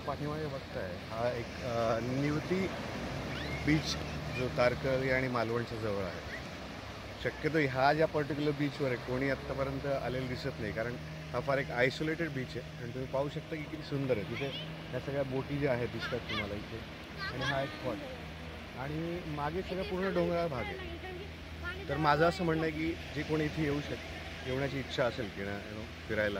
पाठीमागे बघताय हा एक निवती बीच जो तारकर्ली आणि मालवणच्या जवळ आहे. शक्यतो ह्या ज्या पर्टिक्युलर बीचवर आहे कोणी आत्तापर्यंत आलेलं दिसत नाही, कारण हा फार एक आयसोलेटेड बीच आहे आणि तुम्ही पाहू शकता की किती सुंदर आहे. तिथे ह्या सगळ्या बोटी ज्या आहेत दिसतात तुम्हाला इथे, आणि हा एक स्पॉट आणि मागे सगळं पूर्ण डोंगराळ भाग आहे. तर माझं असं म्हणणं आहे की जे कोणी इथे येण्याची इच्छा असेल की फिरायला,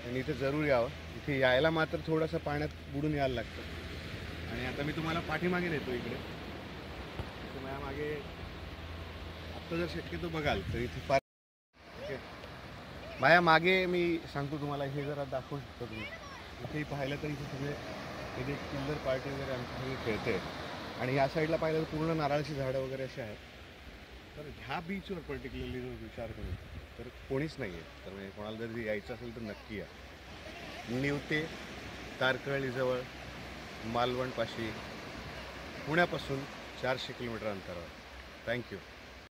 आणि इथे जरूर यावं. इथे यायला मात्र थोडंसं पाण्यात बुडून यायला लागतं. आणि आता मी तुम्हाला पाठीमागे नेतो इकडे. तर माझ्या मागे आत्ता जर शक्यतो बघाल तर इथे फार माझ्या मागे मी सांगतो तुम्हाला, हे जरा दाखवू शकतो तुम्ही. इथेही पाहिलं तर इथे सगळे इथे किल्लर पार्टी वगैरे आमची सगळी खेळते. आणि या साईडला पाहिलं तर पूर्ण नारळाची झाडं वगैरे अशी आहेत. तर ह्या बीचवर पर्टिक्युलरली जर विचार करू तर कोणीच नाही आहे. तर म्हणजे कोणाला जर यायचं असेल तर नक्की या. निवते तारकर्लीजवळ मालवणपाशी पुण्यापासून 400 किलोमीटर अंतरावर. थँक्यू.